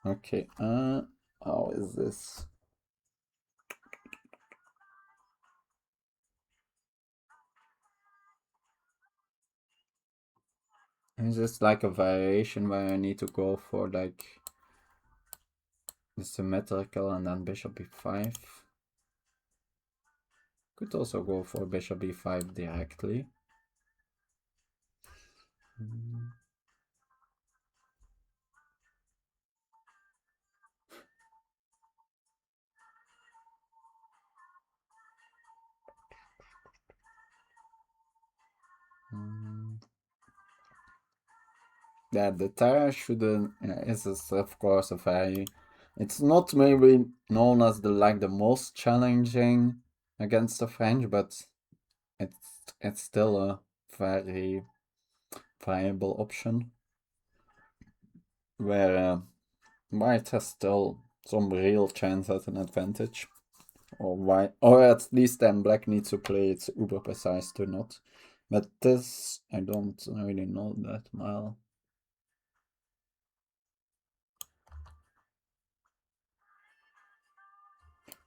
Okay, how is this? Is this like a variation where I need to go for like the symmetrical and then bishop b5? Could also go for bishop b5 directly. Yeah, the Tarrasch shouldn't. Is of course a very. It's not maybe known as the most challenging against the French, but it's still a very viable option where White has still some real chance at an advantage, or at least then Black needs to play its uber precise to not. But this I don't really know that well.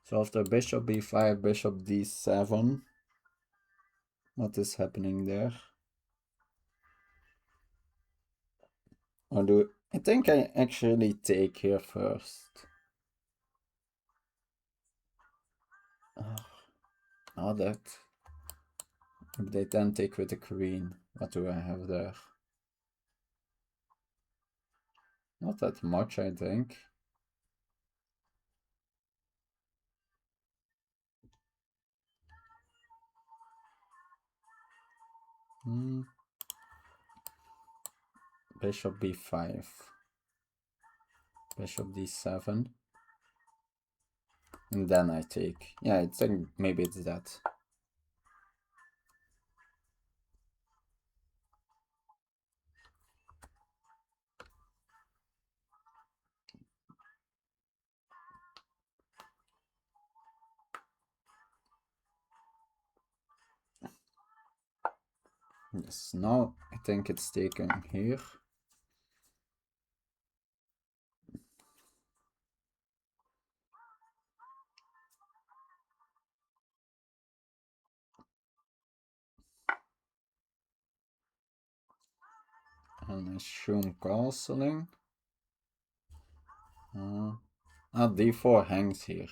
So after bishop b5, bishop d7, what is happening there? Or do I think I actually take here first? Oh, that. If they then take with the queen, what do I have there? Not that much, I think. Bishop b5. Bishop d7. And then I take. Yeah, I think maybe it's that. Yes, now I think it's taken here. And assume castling. d4 hangs here.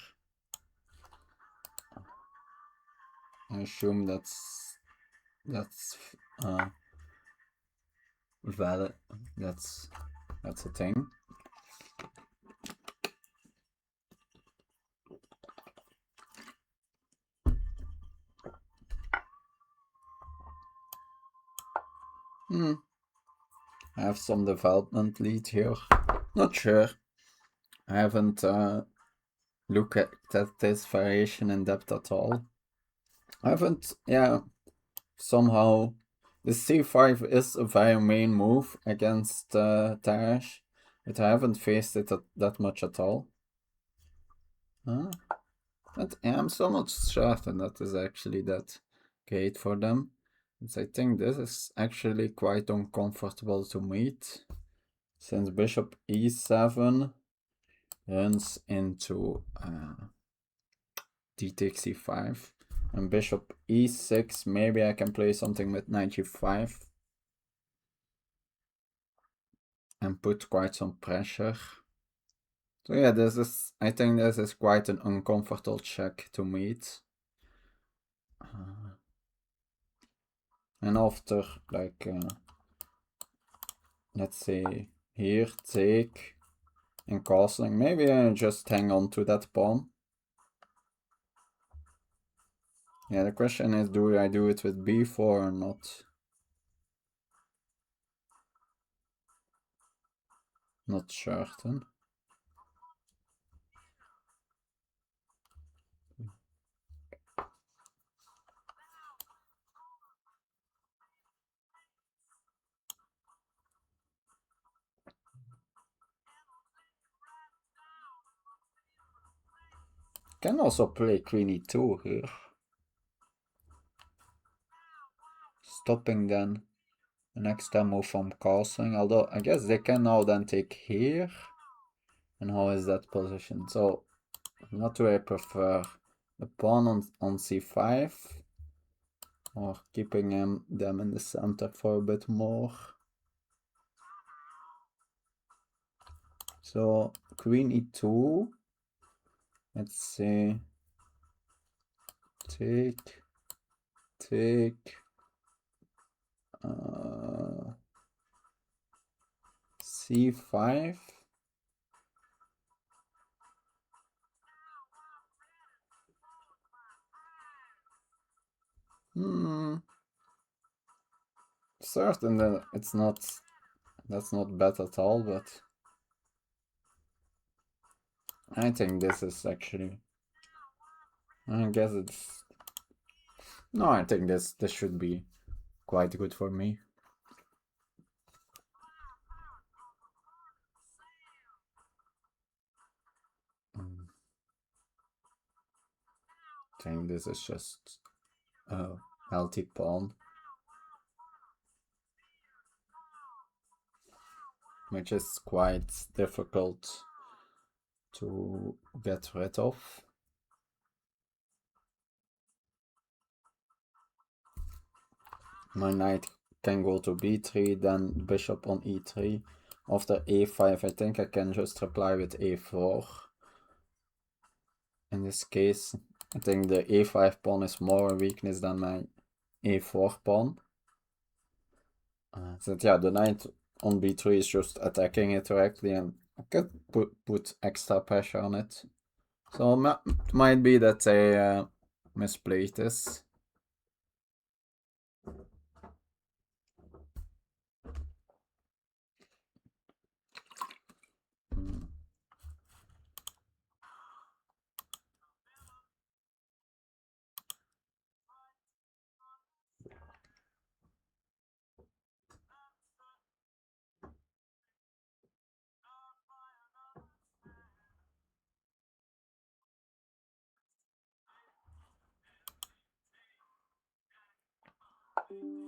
I assume that's valid. That's a thing. I have some development lead here. Not sure. I haven't looked at this variation in depth at all. I haven't, yeah, somehow the c5 is a very main move against Tarrasch, but I haven't faced it that much at all. But yeah, I'm somewhat certain that is actually that great for them. I think this is actually quite uncomfortable to meet, since bishop e7 runs into d takes c5, and bishop e6, maybe I can play something with knight g5 and put quite some pressure. So yeah, I think this is quite an uncomfortable check to meet. And after, like, let's say here, take, and castling, maybe I just hang on to that pawn. Yeah, the question is, do I do it with b4 or not? Not certain. Can also play queen e2 here. Stopping then the next time move from castling, although I guess they can now then take here And how is that position? So, what do I prefer? The pawn on c5, or keeping them in the center for a bit more? So, queen e2. Let's see. Take. C5. Certainly it's not, that's not bad at all, but I think this is actually, I guess it's, no, I think this should be quite good for me. I think this is just a healthy pawn, which is quite difficult to get rid of. My knight can go to b3, then bishop on e3. After a5, I think I can just reply with a4. In this case, I think the a5 pawn is more a weakness than my a4 pawn. So yeah, the knight on b3 is just attacking it directly, and I could put extra pressure on it. So might be that I misplayed this.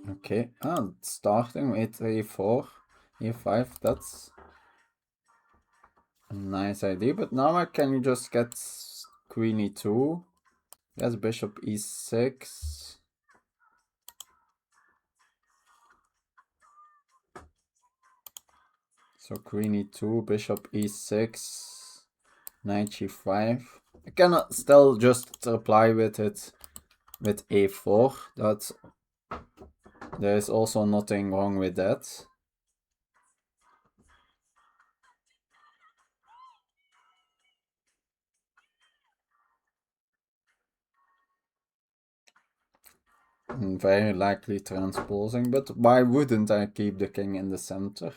Okay, starting with a4, a5, that's a nice idea, but now I can just get queen e2, yes, bishop e6. So queen e2, bishop e6, knight g5. I can still just reply with it with a4. There is also nothing wrong with that. Very likely transposing, but why wouldn't I keep the king in the center?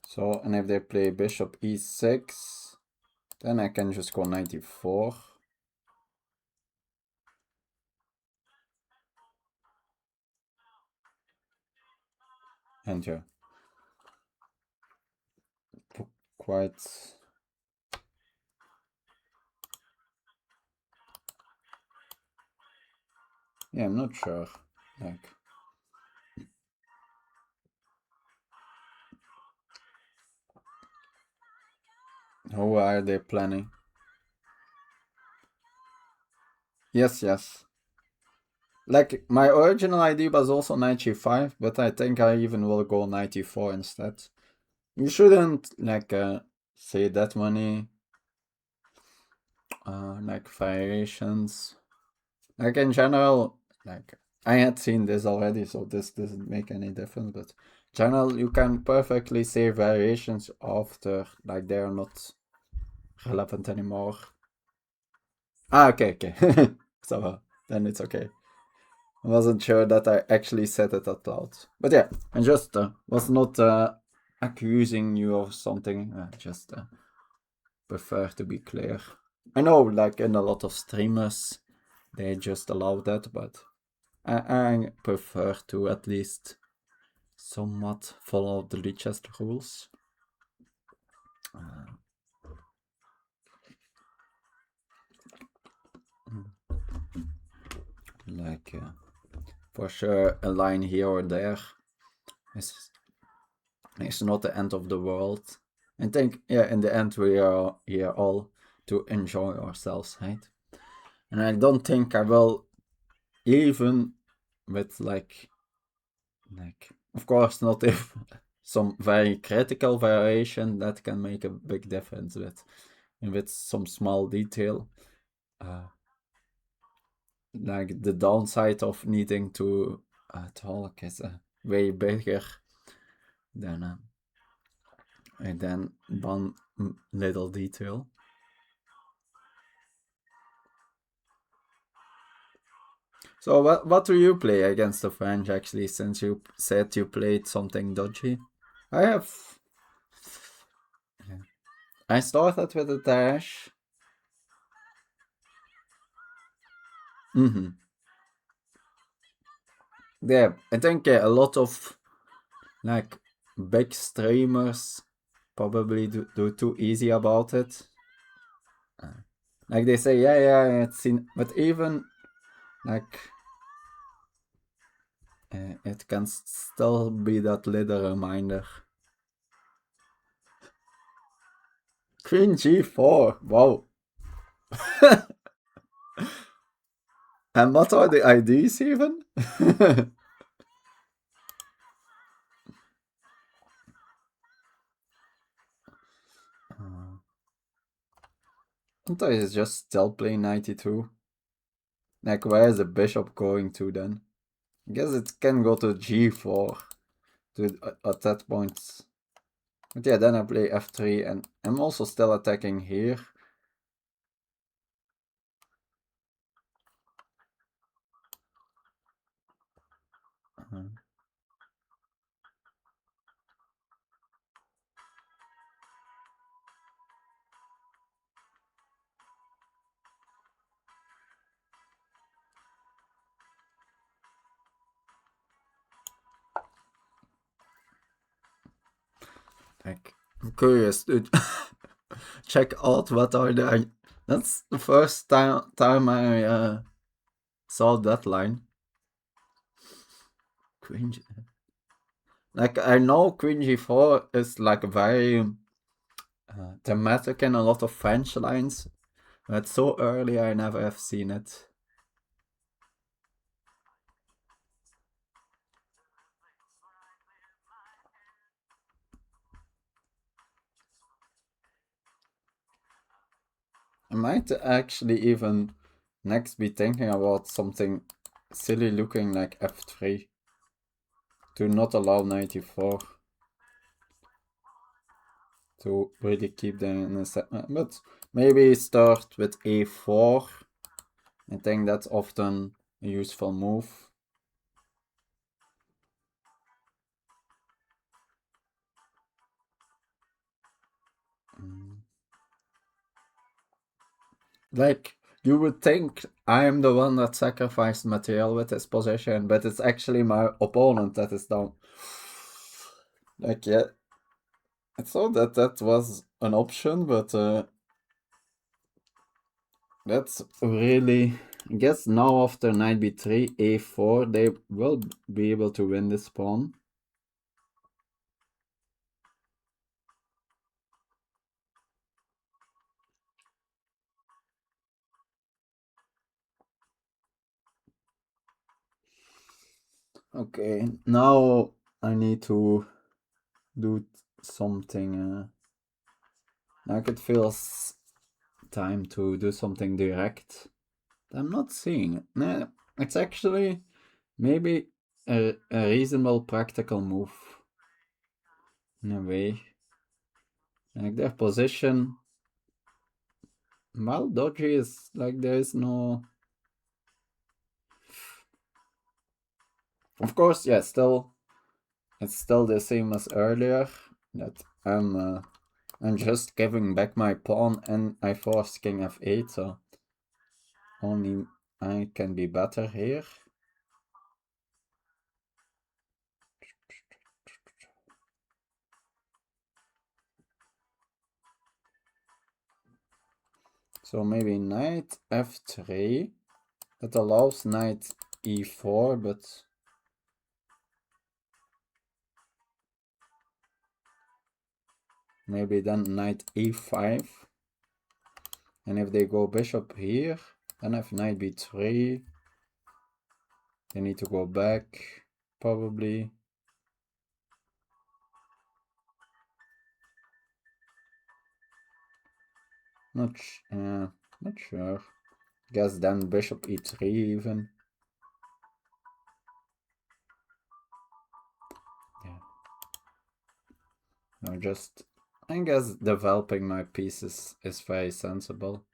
So, and if they play bishop e6, then I can just go knight e4. And yeah, quite, yeah, I'm not sure, like, how are they planning? Yes. Like, my original idea was also knight g5, but I think I even will go knight e4 instead. You shouldn't, like, say that many, like, variations. Like, in general, like, I had seen this already, so this doesn't make any difference, but in general, you can perfectly say variations after, like, they are not relevant anymore. Okay. So, then it's okay. I wasn't sure that I actually said it out loud. But yeah, I just was not accusing you of something. I just prefer to be clear. I know, like, in a lot of streamers, they just allow that, but I prefer to at least somewhat follow the lichess rules. Like, for sure, a line here or there is not the end of the world. I think, yeah, in the end we are here all to enjoy ourselves, right? And I don't think I will, even with like of course not if some very critical variation that can make a big difference with some small detail. Like the downside of needing to talk is way bigger than one little detail. So what do you play against the French actually, since you said you played something dodgy? I have. I started with a dash. Mm-hmm. Yeah, I think a lot of like big streamers probably do too easy about it. Like they say, yeah, it's in, but even like it can still be that little reminder. Queen G4, wow. And what are the IDs even? Sometimes it's just still playing 92. Like, where is the bishop going to then? I guess it can go to G4 at that point. But yeah, then I play F3 and I'm also still attacking here. Like, I'm curious to check out what are the. That's the first time I saw that line. Cringe. Like, I know Queen G4 is like very thematic in a lot of French lines, but so early I never have seen it. I might actually even next be thinking about something silly looking like F3 to not allow 94 to really keep them in a set. But maybe start with A4. I think that's often a useful move. Like, you would think I'm the one that sacrificed material with this position, but it's actually my opponent that is down. Like, yeah, I thought that was an option, but that's really. I guess now after knight b3, a4, they will be able to win this pawn. Okay, now I need to do something. Like it feels time to do something direct. I'm not seeing it. Nah, it's actually maybe a reasonable practical move in a way. Like their position, well, dodgy is like there is no. Of course, yeah, still it's still the same as earlier. That I'm just giving back my pawn and I force king f8, so only I can be better here. So maybe knight f3. That allows knight e4, but maybe then knight e5. And if they go bishop here, then I have knight b3. They need to go back, probably. Not sure. Guess then bishop e3 even. Yeah. No, just I guess developing my pieces is very sensible.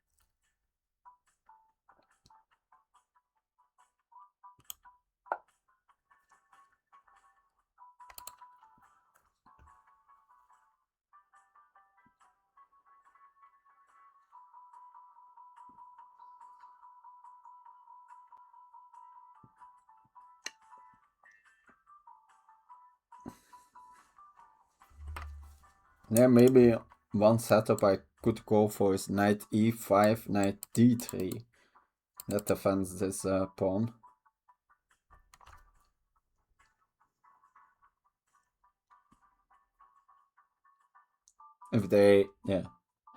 Yeah, maybe one setup I could go for is knight e5, knight d3. That defends this pawn. If they,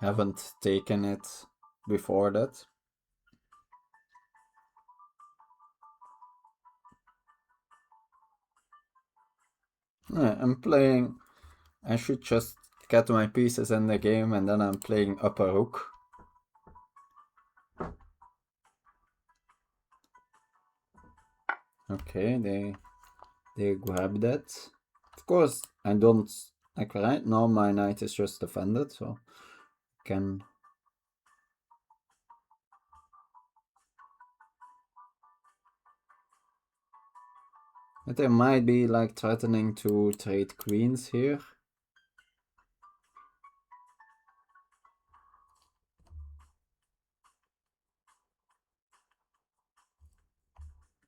haven't taken it before that. I'm playing, I should just get my pieces in the game and then I'm playing upper rook. Okay, they grab that. Of course, I don't, like right now my knight is just defended, so can... But they might be like threatening to trade queens here.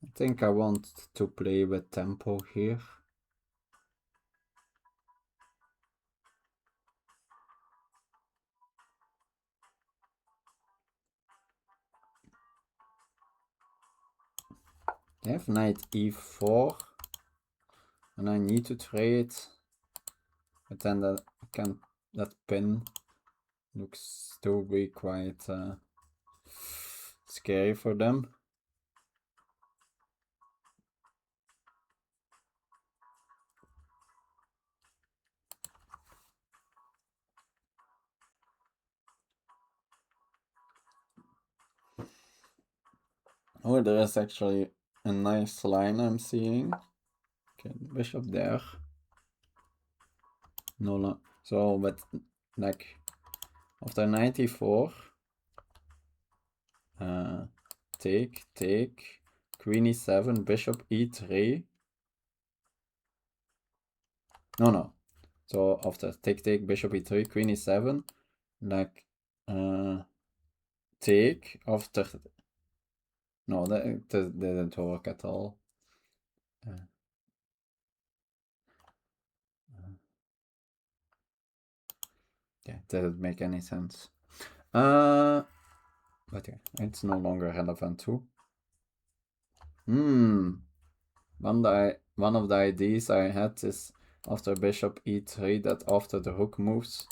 I think I want to play with tempo here. I have knight e4 and I need to trade, but then that pin looks to be quite scary for them. Oh, there is actually a nice line I'm seeing. Okay, bishop there. No, so, but like after 94, take, queen e7, bishop e3. No. So after take, bishop e3, queen e7, like take after. No, that didn't work at all. Yeah, didn't make any sense. But yeah, it's no longer relevant too. One of the ideas I had is after bishop e3 that after the rook moves,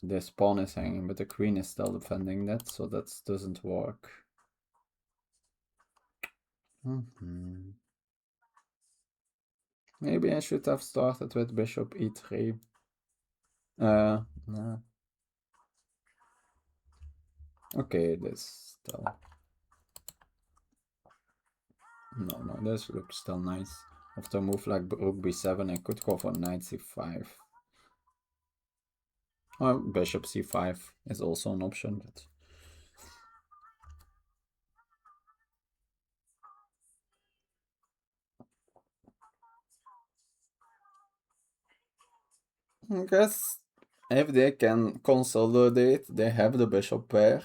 this pawn is hanging, but the queen is still defending that, so that doesn't work. Maybe I should have started with bishop e3. No. Okay, this still... No, this looks still nice. After a move like rook b7, I could go for knight c5. Or bishop c5 is also an option, but... I guess if they can consolidate, they have the bishop pair.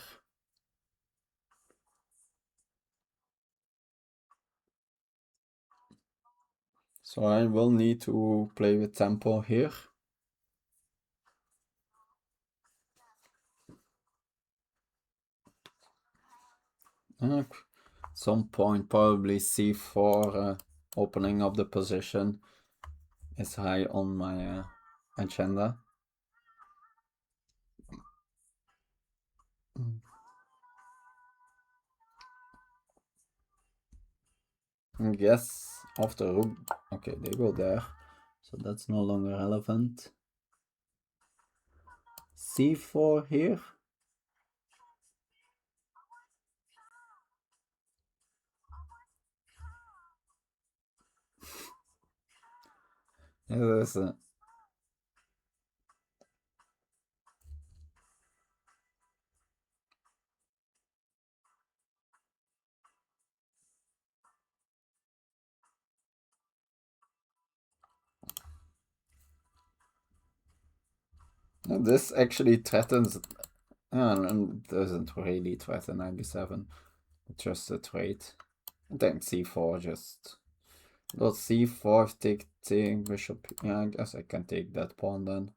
So I will need to play with tempo here. Some point probably c4 opening up the position is high on my agenda. Yes, after rook. Okay, they go there, so that's no longer relevant. C4 here. Yes, this actually threatens. And doesn't really threaten 97. Just a trade. I think c4 just. Not c4 take bishop. Yeah, I guess I can take that pawn then.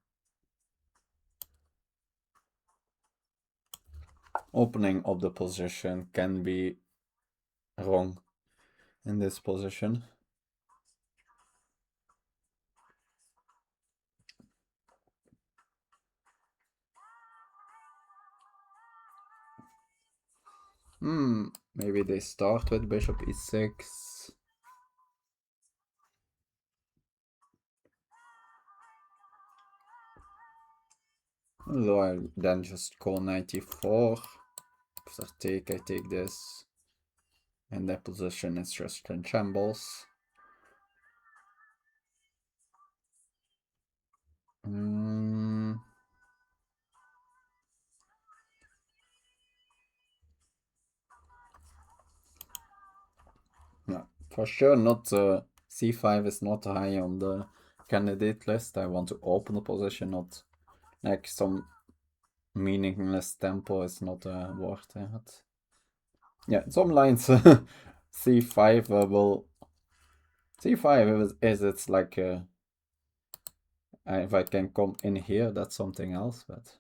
Opening of the position can be wrong in this position. Maybe they start with bishop e6. Although I then just call 94. If I take this. And that position is just in shambles. No, for sure not. C5 is not high on the candidate list. I want to open the position, not like some meaningless tempo is not worth it. Yeah, some lines C5 will. C5 is it's like if I can come in here, that's something else, but.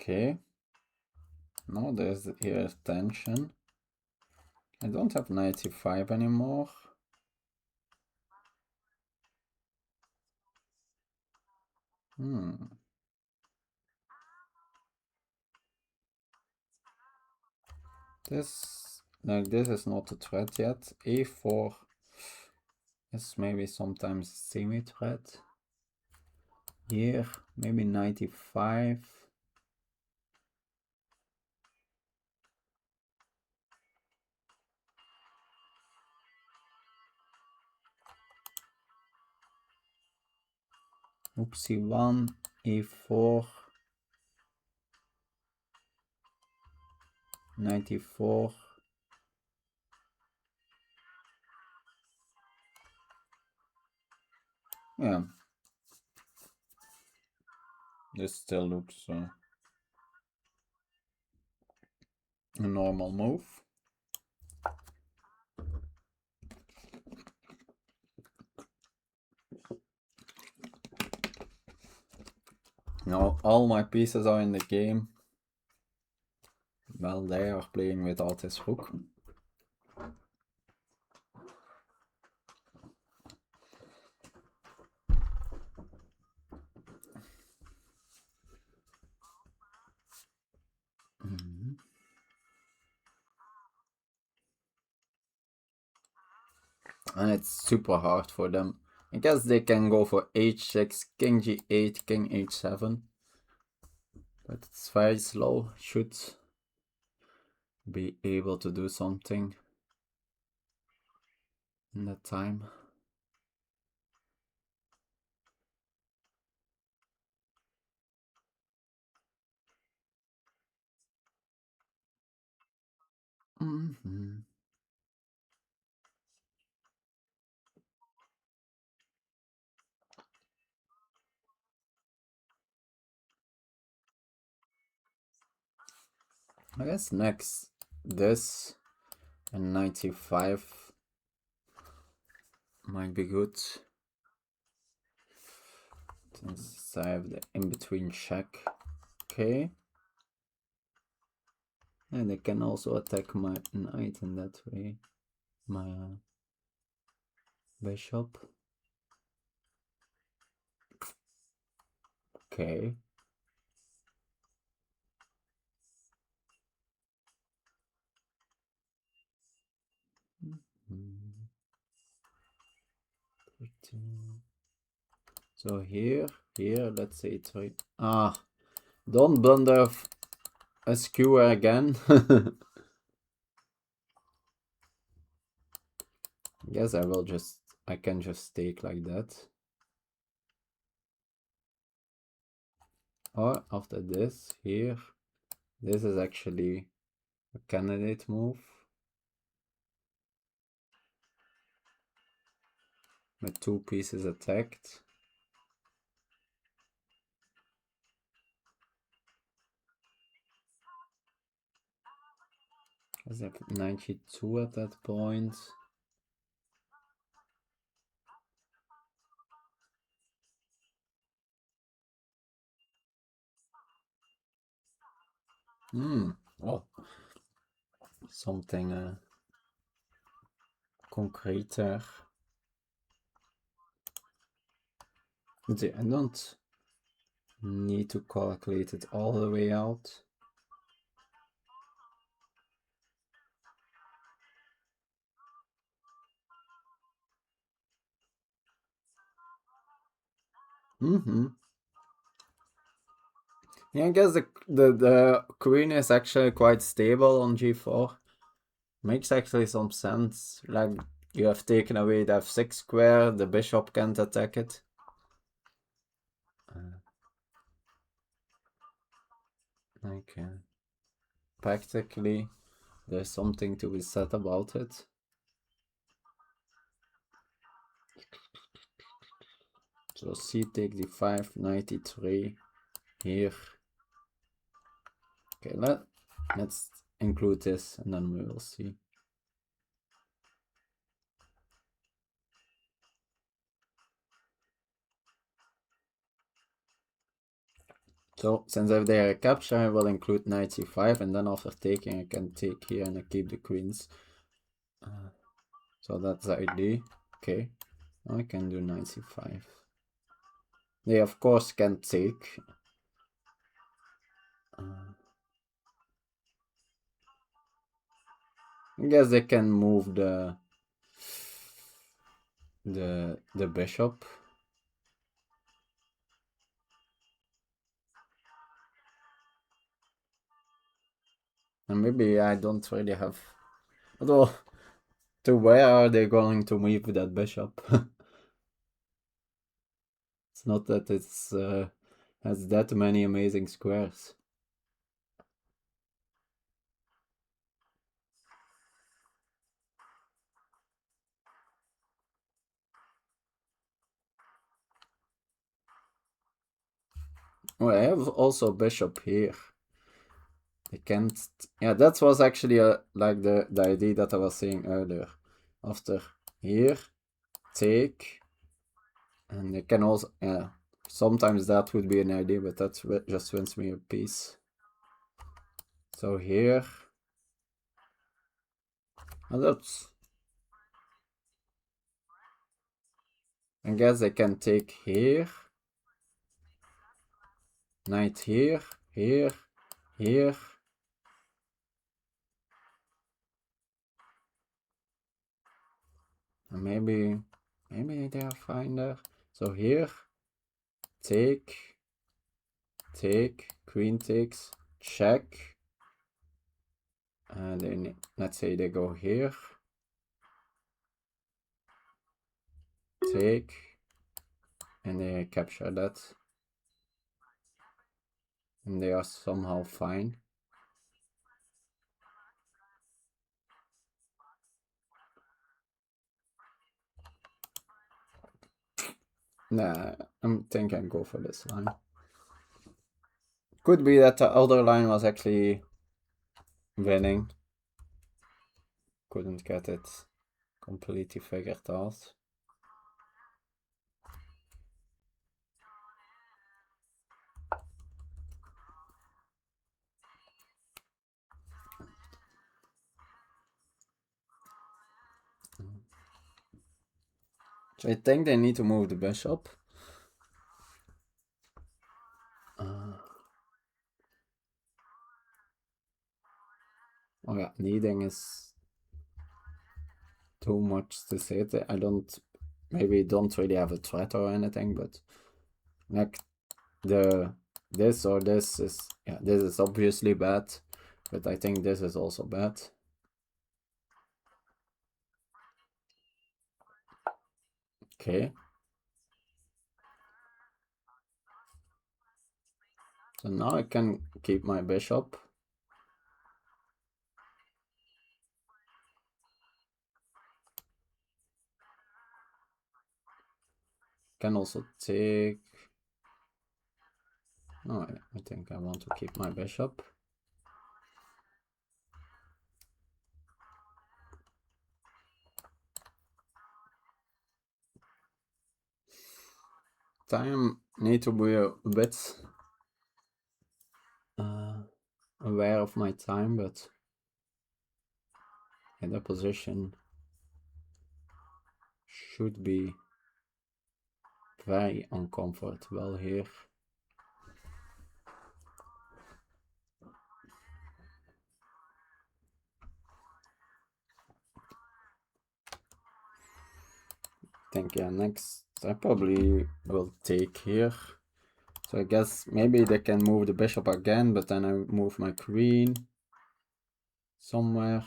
Okay. No, there's here tension. I don't have 95 anymore. This is not a threat yet. A4 is maybe sometimes semi-threat. Here, maybe 95. Rook c1, a4, 94. Yeah. This still looks a normal move. Now all my pieces are in the game. Well, they are playing without his rook. And it's super hard for them. I guess they can go for h6, king g8, king h7. But it's very slow. Should be able to do something in that time. I guess next this and 95. might be good. Since I have the in-between check. Okay. And I can also attack my knight in that way. My bishop. Okay. So here, let's say 3. Don't blunder a skewer again. Guess I can just take like that. Or after this, here, this is actually a candidate move. My 2 pieces attacked. I have 92 at that point. Oh, something concreter. See, I don't need to calculate it all the way out. Yeah, I guess the queen is actually quite stable on g4. Makes actually some sense. Like, you have taken away the f6 square, the bishop can't attack it. Like, practically, there's something to be said about it. So c take d5, 93 here. Okay, let's include this and then we will see. So since I have there a capture, I will include knight c5, and then after taking I can take here and I keep the queens. So that's the idea. Okay, now I can do knight c5. They of course can take. I guess they can move the bishop. And maybe I don't really have. Although, to where are they going to move that bishop? It's not that it's has that many amazing squares. Oh, I have also bishop here. I can't. Yeah, that was actually like the idea that I was saying earlier. After here, take, and I can also, yeah, sometimes that would be an idea, but that just wins me a piece. So here, and that's, I guess I can take here, knight here, here, here. And maybe they are fine there. So here, take, queen takes, check. And then let's say they go here, take, and they capture that. And they are somehow fine. Nah, I think I go for this line. Could be that the other line was actually winning. Couldn't get it completely figured out. So I think they need to move the bishop. Oh yeah, needing is too much to say. I maybe don't really have a threat or anything, but like this or this is, yeah, this is obviously bad, but I think this is also bad. Okay. So now I can keep my bishop. Can also take. No, I think I want to keep my bishop. Time need to be a bit aware of my time, but in the position should be very uncomfortable here. I think, yeah, next I probably will take here. So I guess maybe they can move the bishop again, but then I move my queen somewhere.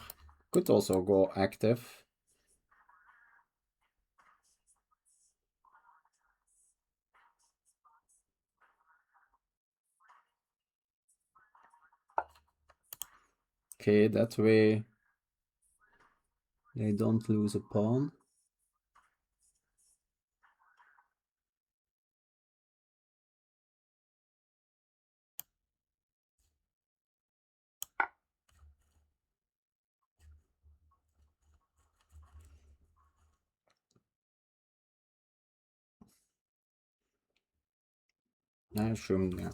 Could also go active. Okay, that way they don't lose a pawn. I assume, yeah.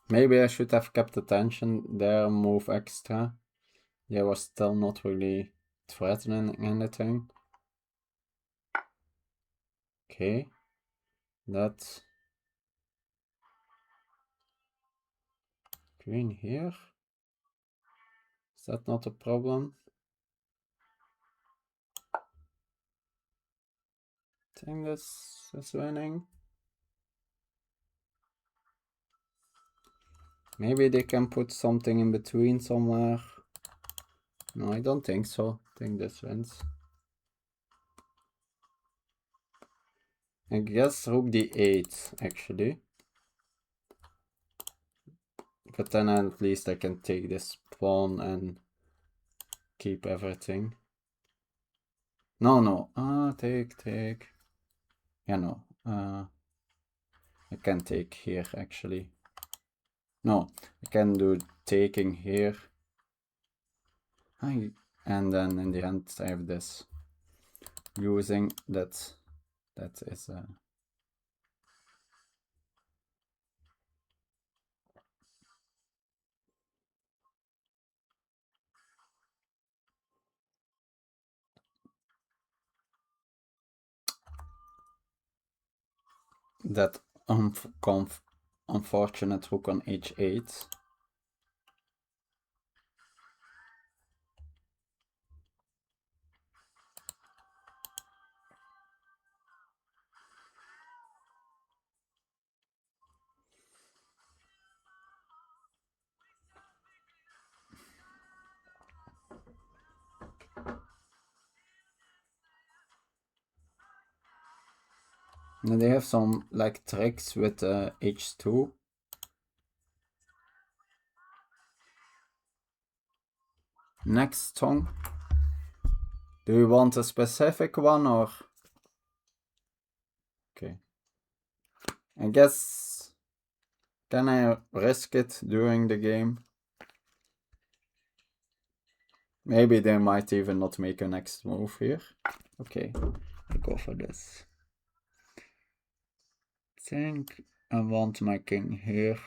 Maybe I should have kept attention there, move extra. They was still not really threatening anything. Okay, that queen here. Is that not a problem? I think this is winning. Maybe they can put something in between somewhere. No, I don't think so. I think this wins. I guess rook d8 actually. But then at least I can take this pawn and keep everything. No. Take. Yeah, no. I can take here actually. No, I can do taking here. And then in the end I have this. Using that is that unfortunate rook on h8. And they have some like tricks with h2. Next song. Do you want a specific one or? Okay. I guess, can I risk it during the game? Maybe they might even not make a next move here. Okay, I go for this. I think I want my king here.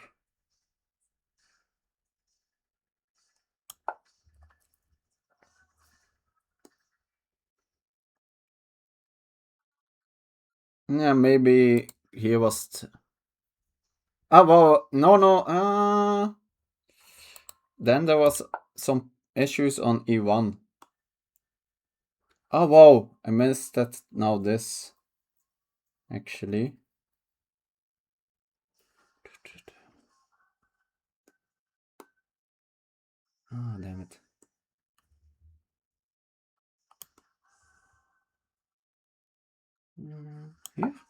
Yeah, maybe he was. Oh, well, no, no. Then there was some issues on e1. Oh, wow. I missed that now this. Actually. Ah, damn it. Here?